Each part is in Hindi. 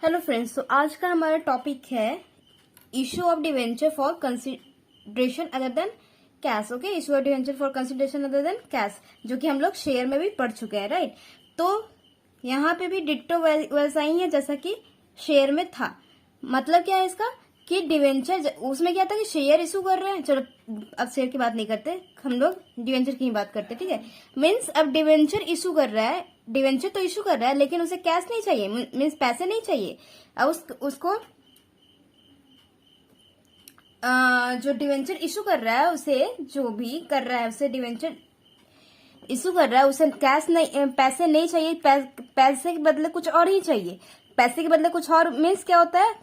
हेलो फ्रेंड्स, तो आज का हमारा टॉपिक है issue of debenture for consideration other than cash. Okay, issue of debenture for consideration other than cash, जो कि हम लोग शेयर में भी पढ़ चुके हैं, राइट। तो यहाँ पे भी डिट्टो वैसा ही है जैसा कि शेयर में था। मतलब क्या है इसका कि डिवेंचर, उसमें क्या था कि शेयर इशू कर रहे हैं। चलो अब शेयर की बात नहीं करते, हम लोग डिवेंचर की ही बात करते, ठीक है। मीन्स अब डिवेंचर इशू कर रहा है, डिवेंचर तो इशू कर रहा है लेकिन उसे कैश नहीं चाहिए, मीन्स पैसे नहीं चाहिए। अब उसको जो डिवेंचर इशू कर रहा है, उसे जो भी कर रहा है उसे डिवेंचर इशू कर रहा है, उसे कैश नहीं, पैसे नहीं चाहिए। पैसे के बदले कुछ और ही चाहिए। पैसे के बदले कुछ और मीन्स क्या होता है,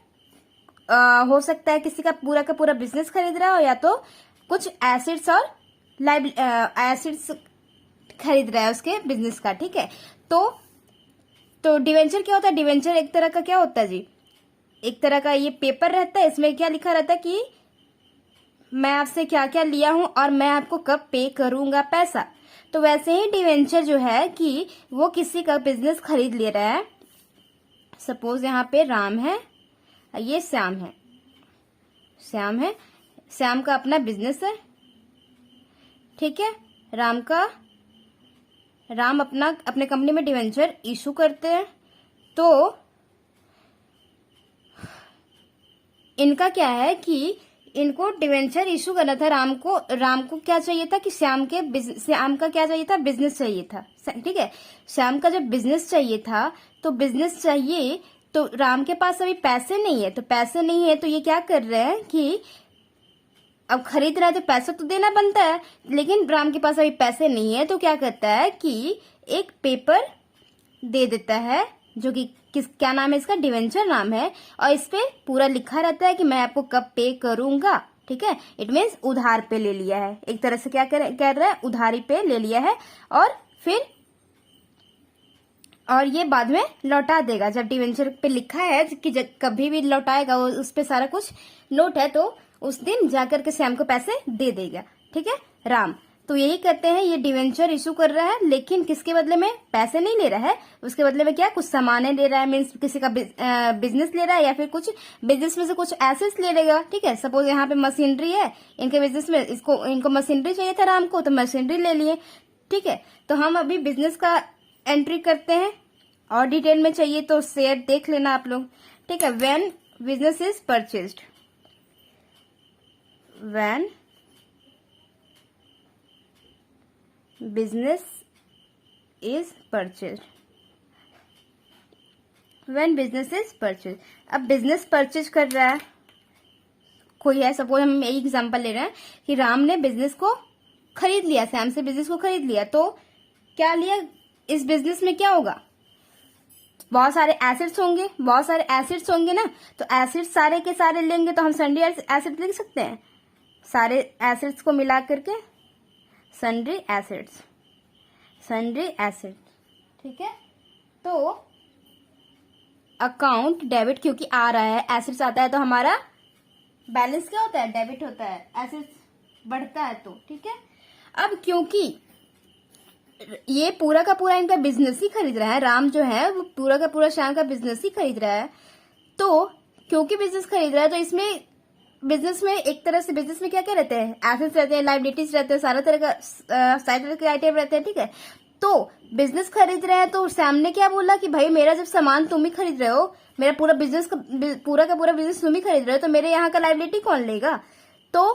हो सकता है किसी का पूरा बिजनेस खरीद रहा हो, या तो कुछ एसेट्स और एसेट्स खरीद रहा है उसके बिजनेस का, ठीक है। तो डिवेंचर क्या होता है, डिवेंचर एक तरह का क्या होता है जी, एक तरह का ये पेपर रहता है। इसमें क्या लिखा रहता है कि मैं आपसे क्या क्या लिया हूं और मैं आपको कब पे करूंगा पैसा। तो वैसे ही डिवेंचर जो है कि वो किसी का बिजनेस खरीद ले रहा है। सपोज यहाँ पे राम है, ये श्याम है, श्याम का अपना बिजनेस है, ठीक है। राम अपने कंपनी में डिवेंचर इशू करते हैं। तो इनका क्या है कि इनको डिवेंचर इशू करना था। राम को क्या चाहिए था कि श्याम का क्या चाहिए था, बिजनेस चाहिए था, ठीक है। श्याम का जब बिजनेस चाहिए था, तो बिजनेस चाहिए, तो राम के पास अभी पैसे नहीं है। तो ये क्या कर रहे हैं कि अब खरीद रहा है तो पैसा तो देना बनता है, लेकिन राम के पास अभी पैसे नहीं है। तो क्या करता है कि एक पेपर दे देता है, जो कि क्या नाम है इसका, डिवेंचर नाम है, और इस पे पूरा लिखा रहता है कि मैं आपको कब पे करूंगा, ठीक है। इट मीन्स उधार पे ले लिया है, एक तरह से क्या कर रहा है, उधारी पे ले लिया है। और ये बाद में लौटा देगा। जब डिवेंचर पे लिखा है कि जब कभी भी लौटाएगा, वो उस पे सारा कुछ नोट है, तो उस दिन जाकर के श्याम को पैसे दे देगा, ठीक है, राम। तो यही करते हैं, ये डिवेंचर इशू कर रहा है, लेकिन किसके बदले में, पैसे नहीं ले रहा है, उसके बदले में क्या, कुछ सामानें ले रहा है। मीन्स किसी का बिजनेस ले रहा है, या फिर कुछ बिजनेस में से कुछ एसेट्स ले लेगा, ठीक है। सपोज यहाँ पे मशीनरी है इनके बिजनेस में, इनको मशीनरी चाहिए था राम को, तो मशीनरी ले लिए, ठीक है। तो हम अभी बिजनेस का एंट्री करते हैं, और डिटेल में चाहिए तो शेयर देख लेना आप लोग, ठीक है। When business is purchased, when business is purchased, when business is purchase. अब बिजनेस परचेज कर रहा है कोई है, सपोज हम यही एग्जांपल ले रहे हैं कि राम ने बिजनेस को खरीद लिया, श्याम से बिजनेस को खरीद लिया। तो क्या लिया, इस बिजनेस में क्या होगा, बहुत सारे एसेट्स होंगे ना। तो एसेट्स सारे के सारे लेंगे तो हम सन्ड्री एसेट लिख सकते हैं, सारे एसेट्स को मिला करके सन्ड्री एसेट, ठीक है। तो अकाउंट डेबिट, क्योंकि आ रहा है, एसेट्स आता है, तो हमारा बैलेंस क्या होता है, डेबिट होता है, एसेट्स बढ़ता है, तो ठीक है। अब क्योंकि ये पूरा का पूरा इनका बिजनेस ही खरीद रहा है, राम जो है वो पूरा का पूरा श्याम का बिजनेस ही खरीद रहा है। तो क्योंकि बिजनेस खरीद रहा है, तो इसमें बिजनेस में एक तरह से बिजनेस में क्या क्या रहते हैं, एसेट्स रहते हैं, लाइबिलिटीज रहते हैं, सारा तरह के आइटम रहते हैं, ठीक है। तो बिजनेस खरीद रहे हैं, तो श्याम ने क्या बोला कि भाई मेरा जब सामान तुम ही खरीद रहे हो, मेरा पूरा का पूरा बिजनेस तुम ही खरीद रहे हो, तो मेरे यहाँ का लाइबिलिटी कौन लेगा। तो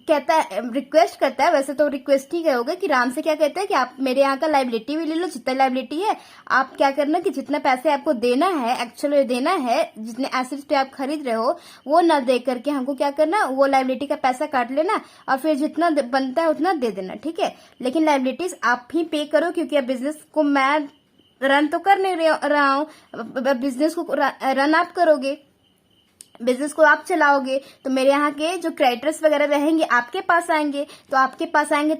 कहता है, रिक्वेस्ट करता है, वैसे तो रिक्वेस्ट ही कहोगे कि राम से क्या कहता है कि आप मेरे यहाँ का लाइबिलिटी भी ले लो, जितना लाइबिलिटी है आप क्या करना कि जितना पैसे आपको देना है, एक्चुअली देना है, जितने एसेट्स पे आप खरीद रहे हो वो न दे करके हमको क्या करना, वो लाइबिलिटी का पैसा काट लेना और फिर जितना बनता है उतना दे देना, ठीक है। लेकिन लाइबिलिटीज आप ही पे करो, क्योंकि अब बिजनेस को मैं रन तो कर नहीं रहा हूँ, बिजनेस को रन आप करोगे, बिजनेस को आप चलाओगे, तो मेरे यहाँ के जो क्रेडिटर्स वगैरह रहेंगे आपके पास आएंगे, तो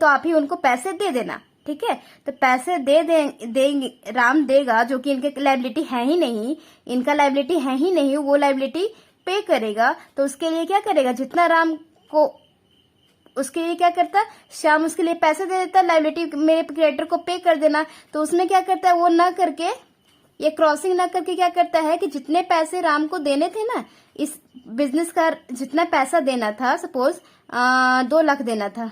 आप ही उनको पैसे दे देना, ठीक है। तो पैसे देंगे, राम देगा, जो कि इनके लाइबिलिटी है ही नहीं, इनका लाइबिलिटी है ही नहीं, वो लाइबिलिटी पे करेगा। तो उसके लिए क्या करेगा, जितना राम को, उसके लिए क्या करता, श्याम उसके लिए पैसे दे देता, लाइबिलिटी मेरे क्रेडिटर को पे कर देना। तो उसने क्या करता है, वो ना करके ये क्रॉसिंग ना करके क्या करता है कि जितने पैसे राम को देने थे ना, इस बिजनेस का जितना पैसा देना था, सपोज 2 लाख देना था,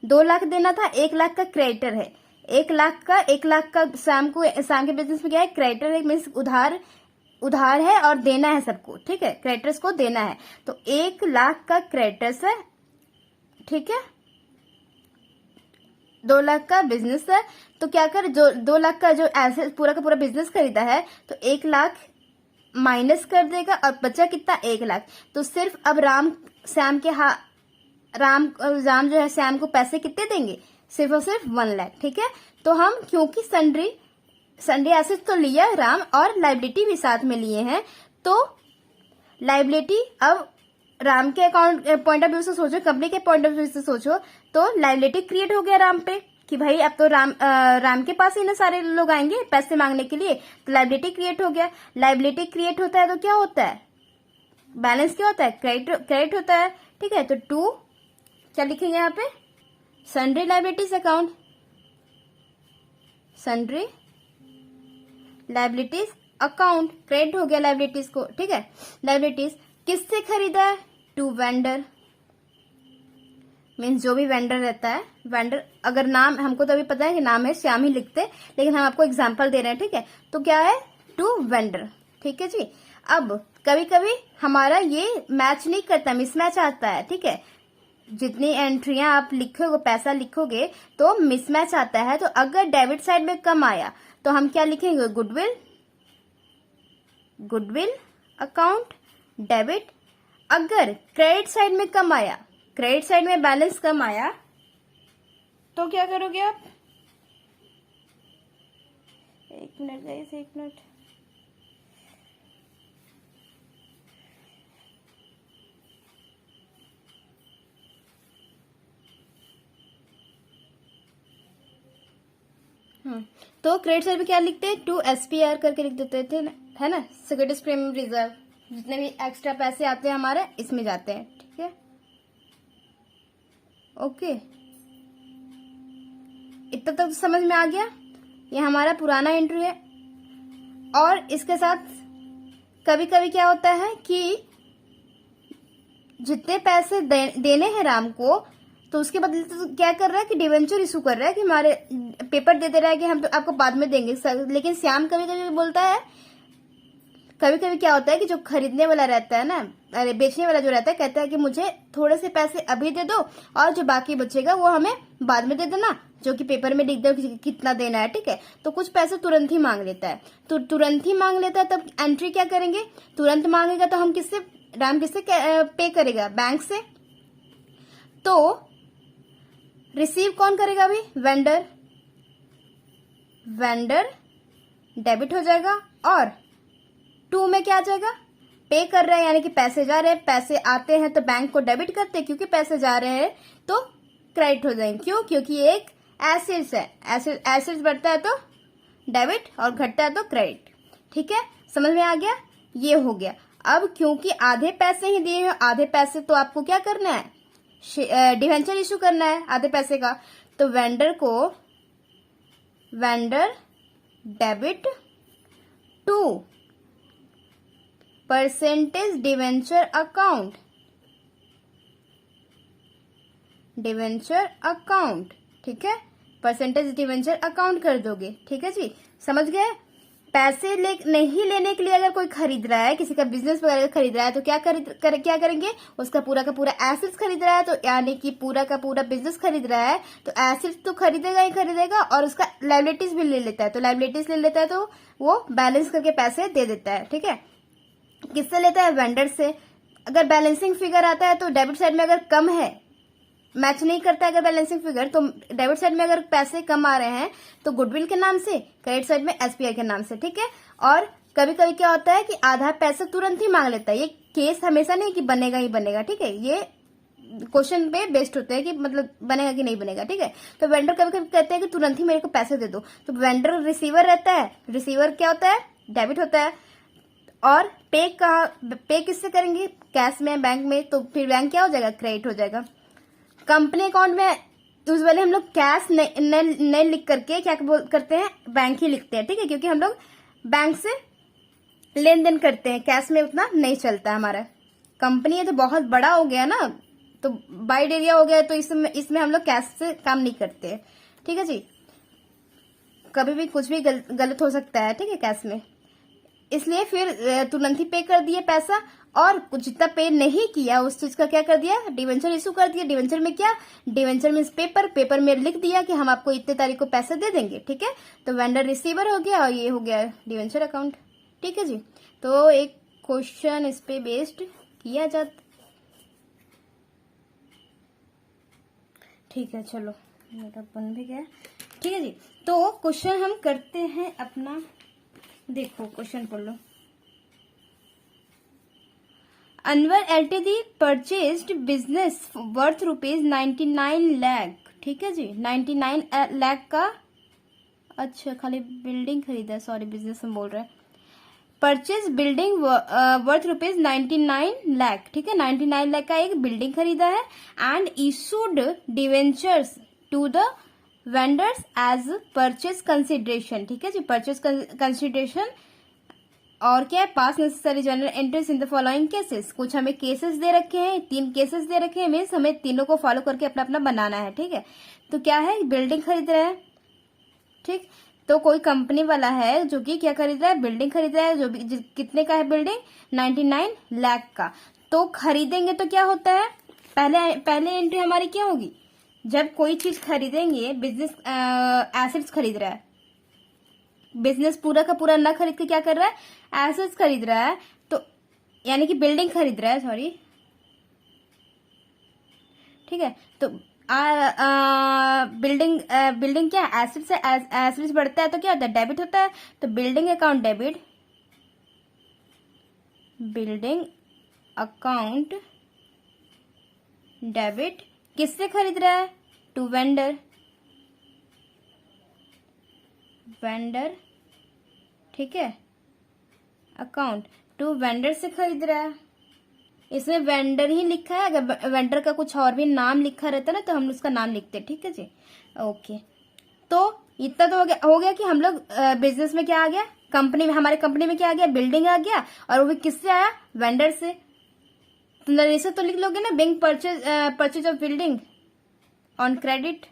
2 लाख देना था, 1 लाख का क्रेडिटर है, 1 लाख का शाम के बिजनेस में क्या है, क्रेडिटर है, मीन्स उधार है और देना है सबको, ठीक है, क्रेडिटर्स को देना है। तो 1 लाख का क्रेडिटर्स है, ठीक है, 2 लाख का बिजनेस है। तो क्या कर, जो 2 लाख का जो एसेट पूरा का पूरा बिजनेस खरीदा है, तो 1 लाख माइनस कर देगा और बचा कितना, 1 लाख। तो सिर्फ अब राम जो है श्याम को पैसे कितने देंगे, सिर्फ और सिर्फ 1 लाख, ठीक है। तो हम क्योंकि सन्ड्री एसेट तो लिया राम और लाइबिलिटी भी साथ में लिए हैं, तो लाइबिलिटी अब राम के अकाउंट पॉइंट ऑफ व्यू से सोचो, कंपनी के पॉइंट ऑफ व्यू से सोचो, तो लाइबिलिटी क्रिएट हो गया राम पे कि भाई अब तो राम के पास ही ना सारे लोग आएंगे पैसे मांगने के लिए, तो लाइबिलिटी क्रिएट हो गया। लाइबिलिटी क्रिएट होता है तो क्या होता है, बैलेंस क्या होता है, क्रेडिट होता है, ठीक है। तो 2 क्या लिखेंगे यहाँ पे, sundry liabilities account, sundry liabilities account, credit हो गया लाइबिलिटीज को, ठीक है। लाइबिलिटीज किससे खरीदा है, टू वेंडर, मीन्स जो भी वेंडर रहता है, वेंडर अगर नाम हमको तो अभी पता है कि नाम है श्याम ही लिखते, लेकिन हम आपको एग्जांपल दे रहे हैं, ठीक है। तो क्या है, टू वेंडर, ठीक है जी। अब कभी कभी हमारा ये मैच नहीं करता, मिसमैच आता है, ठीक है। जितनी एंट्रियां आप लिखोगे, पैसा लिखोगे तो मिसमैच आता है। तो अगर डेबिट साइड में कम आया तो हम क्या लिखेंगे, गुडविल अकाउंट डेबिट। अगर क्रेडिट साइड में कम आया, क्रेडिट साइड में बैलेंस कम आया, तो क्या करोगे आप, 1 मिनट गाइस, 1 मिनट। तो क्रेडिट साइड में क्या लिखते हैं, टू SPR करके लिख देते थे, है ना, सिक्योरिटीज प्रीमियम रिजर्व। जितने भी एक्स्ट्रा पैसे आते हैं हमारे इसमें जाते हैं, ठीक है, ओके। इतना तक तो समझ में आ गया, ये हमारा पुराना एंट्री है। और इसके साथ कभी कभी क्या होता है कि जितने पैसे देने हैं राम को, तो उसके बदले तो क्या कर रहा है कि डिवेंचर इशू कर रहा है कि हमारे पेपर दे रहा है कि हम तो आपको बाद में देंगे। लेकिन श्याम कभी कभी बोलता है, कभी कभी क्या होता है कि जो खरीदने वाला रहता है ना, अरे बेचने वाला जो रहता है, कहता है कि मुझे थोड़े से पैसे अभी दे दो और जो बाकी बचेगा वो हमें बाद में दे देना, जो कि पेपर में लिख दो कितना देना है, ठीक है। तो कुछ पैसे तुरंत ही मांग लेता है, तो तुरंत ही मांग लेता है, तब एंट्री क्या करेंगे, तुरंत मांगेगा तो हम राम किससे पे करेगा, बैंक से। तो रिसीव कौन करेगा अभी, वेंडर डेबिट हो जाएगा, और 2 में क्या आ जाएगा, पे कर रहे हैं, यानी कि पैसे जा रहे हैं, पैसे आते हैं तो बैंक को डेबिट करते हैं, क्योंकि पैसे जा रहे हैं तो क्रेडिट हो जाएंगे। क्यों, क्योंकि एक एसेट्स है, एसेट्स बढ़ता है तो डेबिट और घटता है तो क्रेडिट, ठीक है, समझ में आ गया, ये हो गया। अब क्योंकि आधे पैसे ही दिए हैं, आधे पैसे तो आपको क्या करना है, डिवेंचर इशू करना है आधे पैसे का। तो vendor debit to percentage debenture account, ठीक है, परसेंटेज डिवेंचर अकाउंट कर दोगे, ठीक है जी, समझ गए। पैसे नहीं लेने के लिए अगर कोई खरीद रहा है, किसी का बिजनेस वगैरह खरीद रहा है, तो क्या करेंगे, उसका पूरा का पूरा एसेट्स खरीद रहा है, तो यानी कि पूरा का पूरा बिजनेस खरीद रहा है, तो एसेट्स तो खरीदेगा ही खरीदेगा, और उसका लाइबिलिटीज भी ले लेता है, तो लाइबिलिटीज ले लेता है तो वो बैलेंस करके पैसे दे देता है, ठीक है। किससे लेता है, वेंडर से। अगर बैलेंसिंग फिगर आता है तो डेबिट साइड में अगर कम है, मैच नहीं करता है अगर बैलेंसिंग फिगर, तो डेबिट साइड में अगर पैसे कम आ रहे हैं तो गुडविल के नाम से, क्रेडिट साइड में SPR के नाम से, ठीक है। और कभी कभी क्या होता है कि आधा पैसा तुरंत ही मांग लेता है, ये केस हमेशा नहीं कि बनेगा ही बनेगा, ठीक है, ये क्वेश्चन पे बेस्ड होते हैं कि मतलब बनेगा कि नहीं बनेगा, ठीक है। तो वेंडर कभी कभी कहते हैं कि तुरंत ही मेरे को पैसे दे दो, तो वेंडर रिसीवर रहता है, रिसीवर क्या होता है, डेबिट होता है। और पे किससे करेंगे, कैश में, बैंक में, तो फिर बैंक क्या हो जाएगा, क्रेडिट हो जाएगा। कंपनी अकाउंट में यूजुअली हम लोग कैश नहीं लिख करके क्या करते हैं, बैंक ही लिखते हैं, ठीक है, क्योंकि हम लोग बैंक से लेन देन करते हैं, कैश में उतना नहीं चलता है हमारा। कंपनी है तो बहुत बड़ा हो गया ना, तो वाइड एरिया हो गया, तो इसमें हम लोग कैश से काम नहीं करते हैं। ठीक है जी, कभी भी कुछ भी गलत हो सकता है, ठीक है, कैश में। इसलिए फिर तुरंत ही पे कर दिए पैसा, और कुछ जितना पे नहीं किया उस चीज का क्या कर दिया, डिवेंचर इशू कर दिया। डिवेंचर में क्या, डिवेंचर मीन्स पेपर, पेपर में लिख दिया कि हम आपको इतने तारीख को पैसा दे देंगे। ठीक है, तो वेंडर रिसीवर हो गया और ये हो गया डिवेंचर अकाउंट। ठीक है जी, तो एक क्वेश्चन इस पे बेस्ड किया जाता। ठीक है, चलो मेरा बन भी गया। ठीक है जी, तो क्वेश्चन हम करते हैं अपना। देखो क्वेश्चन पढ़ लो। Anwar LTD purchased business worth ₹99 lakh. ठीक है जी, 99 लाख का, अच्छा खाली बिल्डिंग खरीदा, सॉरी बिजनेस में बोल रहा है। Purchase building worth ₹99 lakh. ठीक है, 99 लाख का एक बिल्डिंग खरीदा है। And issued debentures to the vendors as purchase consideration. ठीक है जी, परचेज कंसिडरेशन। और क्या है, pass necessary journal entries in the following cases. कुछ हमें केसेस दे रखे हैं, 3 केसेस दे रखे हैं, मीन्स हमें तीनों को फॉलो करके अपना अपना बनाना है। ठीक है, तो क्या है, बिल्डिंग खरीद रहा है। ठीक, तो कोई कंपनी वाला है जो कि क्या खरीद रहा है, बिल्डिंग खरीद रहा है, जो भी कितने का है बिल्डिंग, 99 लाख का। तो खरीदेंगे तो क्या होता है, पहले एंट्री हमारी क्या होगी, जब कोई चीज खरीदेंगे, बिजनेस एसेट्स खरीद रहा है, बिजनेस पूरा का पूरा ना खरीद के क्या कर रहा है, एसेट्स खरीद रहा है, तो यानी कि बिल्डिंग खरीद रहा है, सॉरी। ठीक है, तो बिल्डिंग क्या, एसेट्स से एसेट्स बढ़ता है तो क्या होता है, डेबिट होता है। तो building account debit, building account debit किससे खरीद रहा है, टू वेंडर, वेंडर। ठीक है, अकाउंट टू वेंडर से खरीद रहा है। इसमें वेंडर ही लिखा है, अगर वेंडर का कुछ और भी नाम लिखा रहता ना तो हम उसका नाम लिखते। ठीक है जी, ओके। तो इतना तो हो गया कि हम लोग बिजनेस में क्या आ गया, कंपनी में, हमारे कंपनी में क्या आ गया, बिल्डिंग आ गया, और वो भी किससे आया, वेंडर से। तो नरेशन तो लिख लोगे ना, bank purchase of building on credit,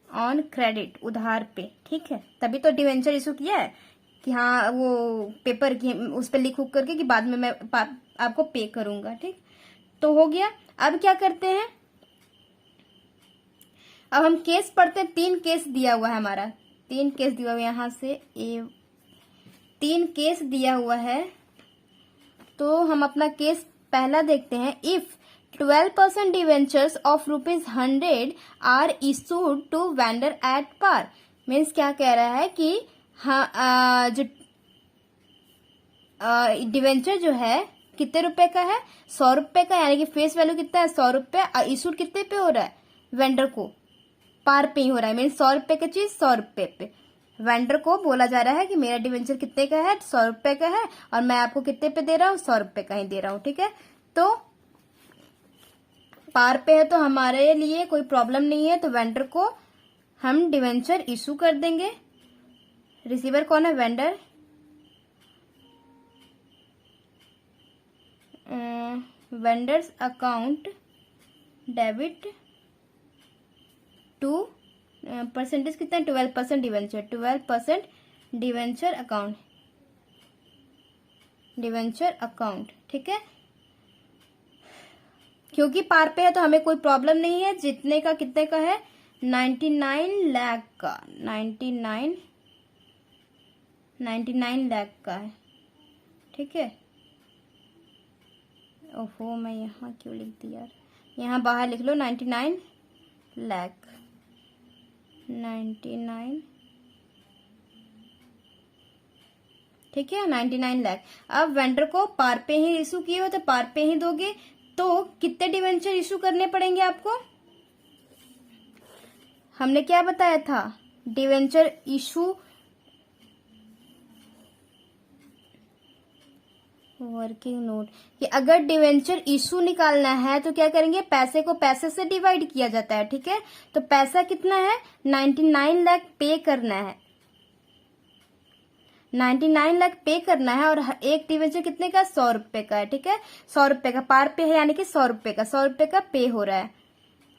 on credit, उधार पे। ठीक है, तभी तो डिवेंचर इशू किया है कि हाँ वो पेपर की उस पर लिख करके कि बाद में मैं आपको पे करूंगा। ठीक, तो हो गया। अब क्या करते हैं, अब हम केस पढ़ते हैं। 3 केस दिया हुआ है हमारा, 3 केस दिया हुआ है, यहां से 3 केस दिया हुआ है। तो हम अपना केस पहला देखते हैं। If 12% debentures of ₹100 are issued to vendor at par, means क्या कह रहा है कि हाँ, जो डिवेंचर जो है कितने रुपए का है, 100 रुपए का, यानी कि फेस वैल्यू कितना है, 100 रुपए। इशूड कितने पे हो रहा है, वेंडर को पार पे ही हो रहा है, मीन्स 100 रुपए की चीज 100 रुपए पे। वेंडर को बोला जा रहा है कि मेरा डिवेंचर कितने का है, 100 रुपए का है, और मैं आपको कितने पे दे रहा हूँ, 100 रुपए का ही दे रहा हूँ। ठीक है, तो पार पे है तो हमारे लिए कोई प्रॉब्लम नहीं है, तो वेंडर को हम डिवेंचर इशू कर देंगे। रिसीवर कौन है, vendor. Vendors account debit to percentage कितना है, 12% debenture, 12% debenture account, debenture account. ठीक है, क्योंकि पार पे है तो हमें कोई प्रॉब्लम नहीं है। जितने का कितने का है, 99 लाख का, 99 लाख का है। ठीक है, ओहो मैं यहाँ क्यों लिख दिया यार, यहाँ बाहर लिख लो 99 लाख, 99। ठीक है, 99 लाख। अब वेंडर को पार पे ही इशू किए हो तो पार पे ही दोगे। तो कितने डिवेंचर इशू करने पड़ेंगे आपको, हमने क्या बताया था, डिवेंचर इशू वर्किंग नोट, कि अगर डिवेंचर इशू निकालना है तो क्या करेंगे, पैसे को पैसे से डिवाइड किया जाता है। ठीक है, तो पैसा कितना है, 99 लाख पे करना है। 99 लाख पे करना है और एक डिवेंचर कितने का, 100 रुपए का है, ठीक है। 100 रुपए का पार पे है, यानी कि 100 रुपए का, 100 रुपए का पे हो रहा है,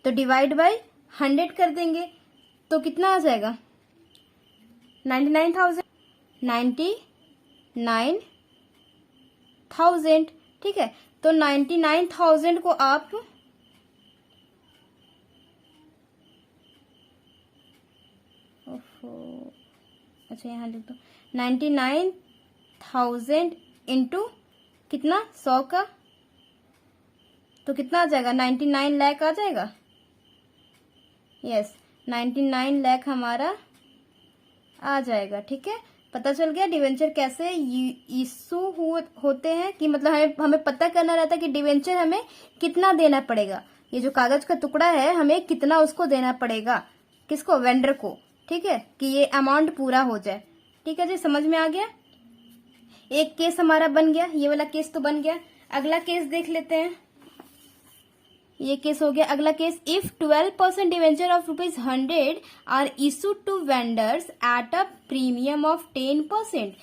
तो डिवाइड बाय 100 कर देंगे, तो कितना आ जाएगा, 99,000, 99,000, ठीक है। तो 99,000 को आप अच्छा यहाँ लिख दो, 99,000 इंटू कितना, 100 का, तो कितना आ जाएगा, 99 लाख आ जाएगा। यस, 99 लाख हमारा आ जाएगा, ठीक है। पता चल गया डिवेंचर कैसे इशू होते हैं, कि मतलब हमें पता करना रहता है कि डिवेंचर हमें कितना देना पड़ेगा, ये जो कागज का टुकड़ा है हमें कितना उसको देना पड़ेगा, किसको, वेंडर को, ठीक है, कि ये अमाउंट पूरा हो जाए। ठीक है जी, समझ में आ गया। एक केस हमारा बन गया, ये वाला केस तो बन गया। अगला केस देख लेते हैं, ये केस हो गया। अगला case, if 12% debenture of ₹100 are issued to vendors at a premium of 10%।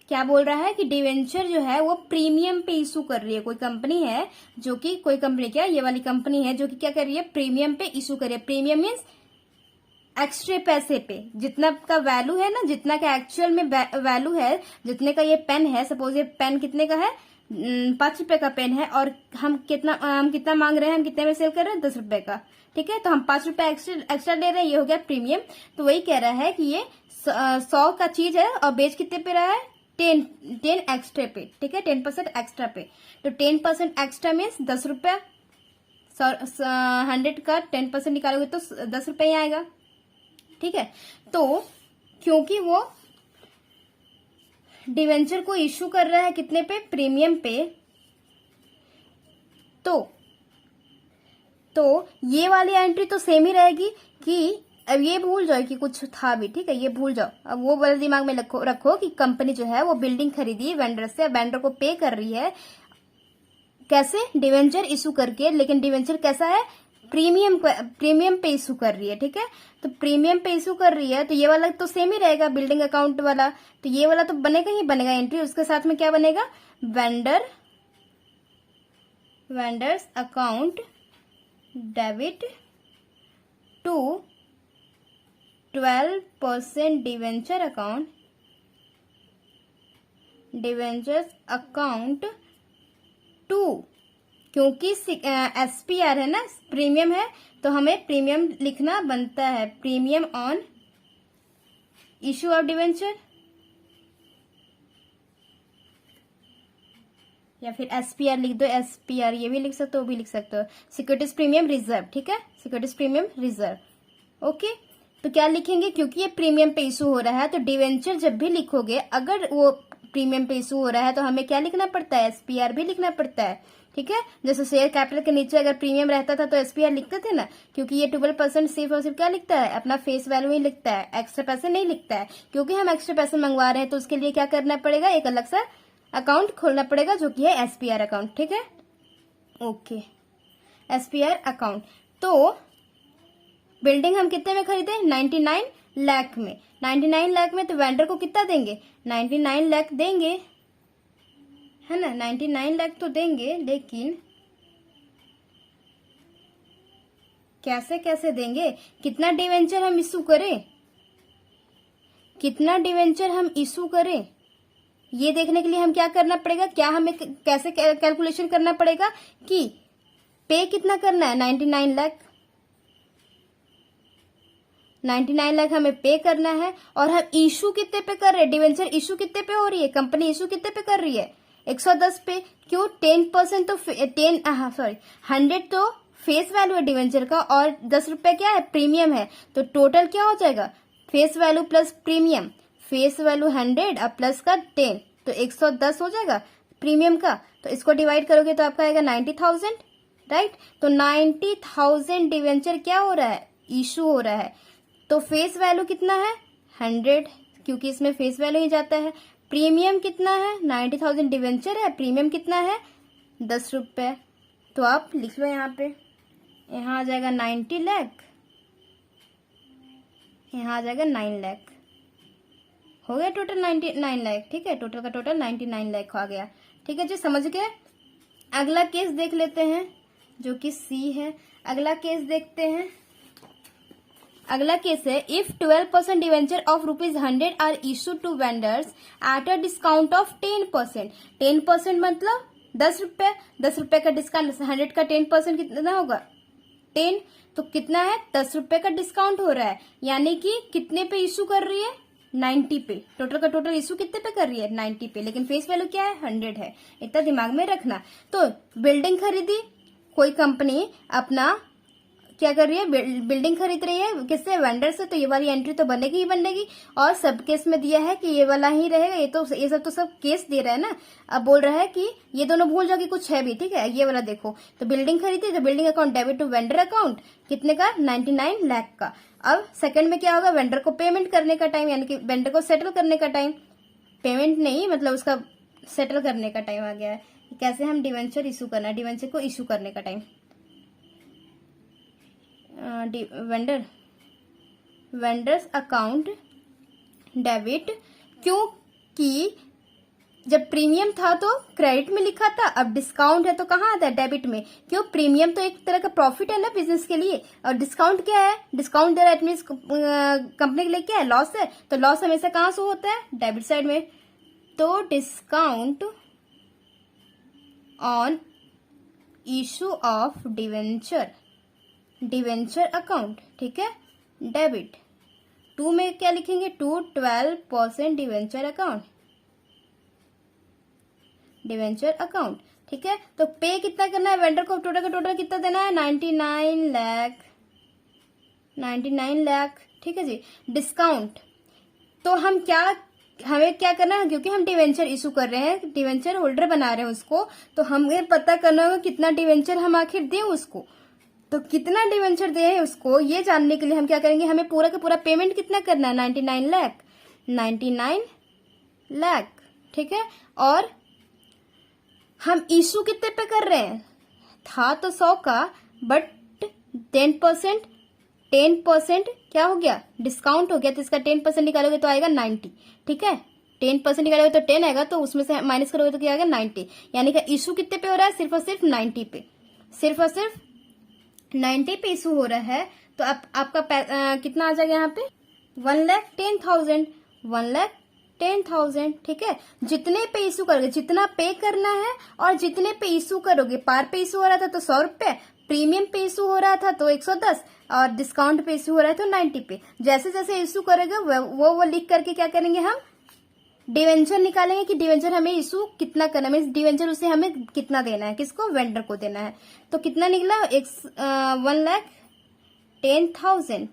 क्या बोल रहा है कि डिवेंचर जो है वो प्रीमियम पे इशू कर रही है, कोई कंपनी है जो कि, कोई कंपनी क्या, ये वाली कंपनी है जो कि क्या कर रही है, प्रीमियम पे इशू कर रही है। प्रीमियम मीन्स एक्स्ट्रा पैसे पे, जितना का वैल्यू है ना, जितना का एक्चुअल में वैल्यू है, जितने का ये पेन है, सपोज ये पेन कितने का है, 5 रुपए का पेन है, और हम कितना मांग रहे हैं, हम कितने में सेल कर रहे हैं, 10 रुपए का, ठीक है। तो हम 5 रुपए एक्स्ट्रा ले रहे हैं, ये हो गया प्रीमियम। तो वही कह रहा है कि ये 100 का चीज है और बेच कितने पे रहा है, 10 एक्स्ट्रा पे, ठीक है, 10% एक्स्ट्रा पे। तो 10% एक्स्ट्रा मीन्स 10 रुपया, 100 का 10% निकालोगे तो 10 रुपये ही आएगा, ठीक है। तो क्योंकि वो डिवेंचर को इश्यू कर रहा है कितने पे, प्रीमियम पे, तो ये वाली एंट्री तो सेम ही रहेगी, कि अब ये भूल जाओ कि कुछ था भी, ठीक है, ये भूल जाओ। अब वो वाले दिमाग में रखो कि कंपनी जो है वो बिल्डिंग खरीदी वेंडर से, वेंडर को पे कर रही है, कैसे, डिवेंचर इशू करके, लेकिन डिवेंचर कैसा है, प्रीमियम पे इशू कर रही है, ठीक है। तो प्रीमियम पे इशू कर रही है, तो ये वाला तो सेम ही रहेगा, बिल्डिंग अकाउंट वाला, तो ये वाला तो बनेगा ही बनेगा एंट्री। उसके साथ में क्या बनेगा, vendors account debit to 12% debentures account to, क्योंकि SPR है ना, प्रीमियम है, तो हमें प्रीमियम लिखना बनता है, premium on issue of debenture, या फिर SPR लिख दो, SPR ये भी लिख सकते हो, वो भी लिख सकते हो, सिक्योरिटीज प्रीमियम रिजर्व, ठीक है, सिक्योरिटीज प्रीमियम रिजर्व। ओके, तो क्या लिखेंगे, क्योंकि ये प्रीमियम पे इशू हो रहा है, तो डिवेंचर जब भी लिखोगे, अगर वो प्रीमियम पे इशू हो रहा है, तो हमें क्या लिखना पड़ता है, SPR भी लिखना पड़ता है, ठीक है। जैसे शेयर कैपिटल के नीचे अगर प्रीमियम रहता था तो SPR लिखते थे ना, क्योंकि ये 12% सिर्फ और सिर्फ क्या लिखता है, अपना फेस वैल्यू ही लिखता है, एक्स्ट्रा पैसे नहीं लिखता है। क्योंकि हम एक्स्ट्रा पैसे मंगवा रहे हैं, तो उसके लिए क्या करना पड़ेगा, एक अलग सा अकाउंट खोलना पड़ेगा, जो कि है SPR अकाउंट, ठीक है। Okay, SPR account. तो बिल्डिंग हम कितने में खरीदे, 99 लाख में, 99 लाख में, तो वेंडर को कितना देंगे, 99 लाख देंगे, है ना, 99 लाख तो देंगे, लेकिन कैसे कैसे देंगे, कितना डिवेंचर हम इशू करें, कितना डिवेंचर हम इशू करें, ये देखने के लिए हम क्या करना पड़ेगा, क्या हमें कैसे कैलकुलेशन करना पड़ेगा कि पे कितना करना है, 99 लाख, 99 लाख हमें पे करना है, और हम इशू कितने पे कर रहे हैं, डिवेंचर इशू कितने पे हो रही है, कंपनी इशू कितने पे कर रही है, 110 पे। क्यों, 10% तो 100 तो फेस वैल्यू है डिवेंचर का, और 10 रुपए क्या है, प्रीमियम है, तो टोटल क्या हो जाएगा, face value plus premium, face value 100 और प्लस का 10, तो 110 हो जाएगा प्रीमियम का। तो इसको डिवाइड करोगे तो आपका आएगा 90,000, राइट। तो 90,000 डिवेंचर क्या हो रहा है, इशू हो रहा है। तो फेस वैल्यू कितना है, 100, क्योंकि इसमें फेस वैल्यू ही जाता है। प्रीमियम कितना है, 90,000 डिवेंचर है, प्रीमियम कितना है, 10 रुपए। तो आप लिख लो यहाँ पे, यहाँ आ जाएगा 90 लाख, यहाँ आ जाएगा 9 लाख, हो गया टोटल 99 लाख। ठीक है, टोटल का टोटल 99 लाख आ गया। ठीक है जी, समझ गए। अगला केस देख लेते हैं जो कि सी है। अगला केस देखते हैं। अगला केस है, if 12% debenture of ₹100 are issue to vendors at a discount of 10%। 10% मतलब 10 रुपए। 10 रुपए का डिस्काउंट, 100 का 10% कितना होगा 10, तो कितना है 10 रुपए का डिस्काउंट हो रहा है। यानी कि कितने पे इशू कर रही है 90 पे। टोटल का टोटल इशू कितने पे कर रही है 90 पे, लेकिन फेस वैल्यू क्या है 100 है। इतना दिमाग में रखना। तो बिल्डिंग खरीदी, कोई कंपनी अपना क्या कर रही है, बिल्डिंग खरीद रही है किससे, वेंडर से, तो ये वाली एंट्री तो बनेगी ही बनेगी। और सब केस में दिया है कि ये वाला ही रहेगा। ये सब तो सब केस दे रहा है ना। अब बोल रहा है कि ये दोनों भूल जाओ कि कुछ है भी। ठीक है, ये वाला देखो, तो बिल्डिंग खरीदी तो building account debit to vendor account कितने का 99 लाख का। अब सेकंड में क्या होगा, वेंडर को पेमेंट करने का टाइम, यानी कि वेंडर को सेटल करने का टाइम। पेमेंट नहीं मतलब उसका सेटल करने का टाइम आ गया है। कैसे हम डिवेंचर इशू करना है, डिवेंचर को इशू करने का टाइम। वेंडर्स अकाउंट डेबिट, क्योंकि जब प्रीमियम था तो क्रेडिट में लिखा था, अब डिस्काउंट है तो कहाँ आता है डेबिट में। क्यों, प्रीमियम तो एक तरह का प्रॉफिट है ना बिजनेस के लिए, और डिस्काउंट क्या है, डिस्काउंट दे रहा है, इट मीन्स कंपनी के लिए क्या है, लॉस है। तो लॉस हमेशा कहाँ से होता है, डेबिट साइड में। तो discount on issue of debenture account, ठीक है, डेबिट। 2 में क्या लिखेंगे, 12% डिवेंचर अकाउंट। ठीक है, तो पे कितना करना है वेंडर को, टोटल का टोटल कितना देना है 99 लाख। ठीक है जी, डिस्काउंट तो हमें क्या करना है, क्योंकि हम डिवेंचर इशू कर रहे हैं, डिवेंचर होल्डर बना रहे हैं उसको, तो हमें पता करना होगा कितना डिवेंचर हम आखिर दें उसको। तो कितना डिवेंचर दे है उसको, ये जानने के लिए हम क्या करेंगे, हमें पूरा का पूरा पेमेंट कितना करना है 99 लाख। ठीक है, और हम इशू कितने पे कर रहे हैं, था तो 100 का, बट 10% क्या हो गया, डिस्काउंट हो गया, तो इसका 10% निकालोगे तो आएगा 90। ठीक है, 10% निकालोगे तो 10 आएगा, तो उसमें से माइनस करोगे तो क्या आएगा 90। यानी कि इशू कितने पे हो रहा है, सिर्फ और सिर्फ 90 पे, सिर्फ और सिर्फ 90 पे इशू हो रहा है। तो आपका कितना आ जाएगा यहाँ पे 1,10,000। ठीक है, जितने पे इशू करोगे, जितना पे करना है और जितने पे इशू करोगे। पार पे इशू हो रहा था तो 100 रुपए, प्रीमियम पे इशू हो रहा था तो 110, और डिस्काउंट पे इशू हो रहा है तो 90 पे। जैसे जैसे इशू करोगे वो लिख करके क्या करेंगे, हम डिवेंचर निकालेंगे कि डिवेंचर हमें इशू कितना करना है, मीन्स डिवेंचर उसे हमें कितना देना है, किसको, वेंडर को देना है। तो कितना निकला 1,10,000।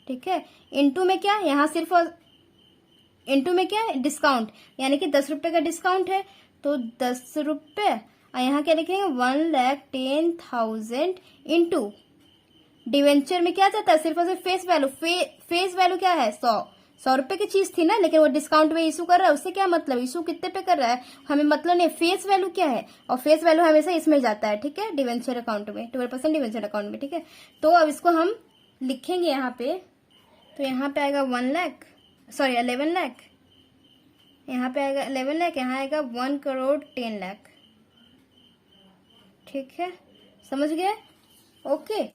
ठीक है, इंटू में क्या, यहाँ सिर्फ इंटू में क्या डिस्काउंट, यानी कि 10 रुपए का डिस्काउंट है तो 10 रुपए, और यहाँ क्या लिखेंगे 1,10,000 इंटू डिवेंचर में क्या जाता है, सिर्फ और सिर्फ फेस वैल्यू। फेस वैल्यू क्या है 100 रुपए की चीज थी ना, लेकिन वो डिस्काउंट में इशू कर रहा है, उससे क्या मतलब, इशू कितने पे कर रहा है हमें मतलब नहीं, फेस वैल्यू क्या है, और फेस वैल्यू हमेशा इसमें जाता है। ठीक है, डिवेंचर अकाउंट में 12% डिवेंचर अकाउंट में। ठीक है, तो अब इसको हम लिखेंगे यहाँ पे, तो यहाँ पे आएगा 11 लाख, यहाँ पे आएगा 11 लाख, यहाँ आएगा 1,10,00,000। ठीक है, समझ गए, ओके।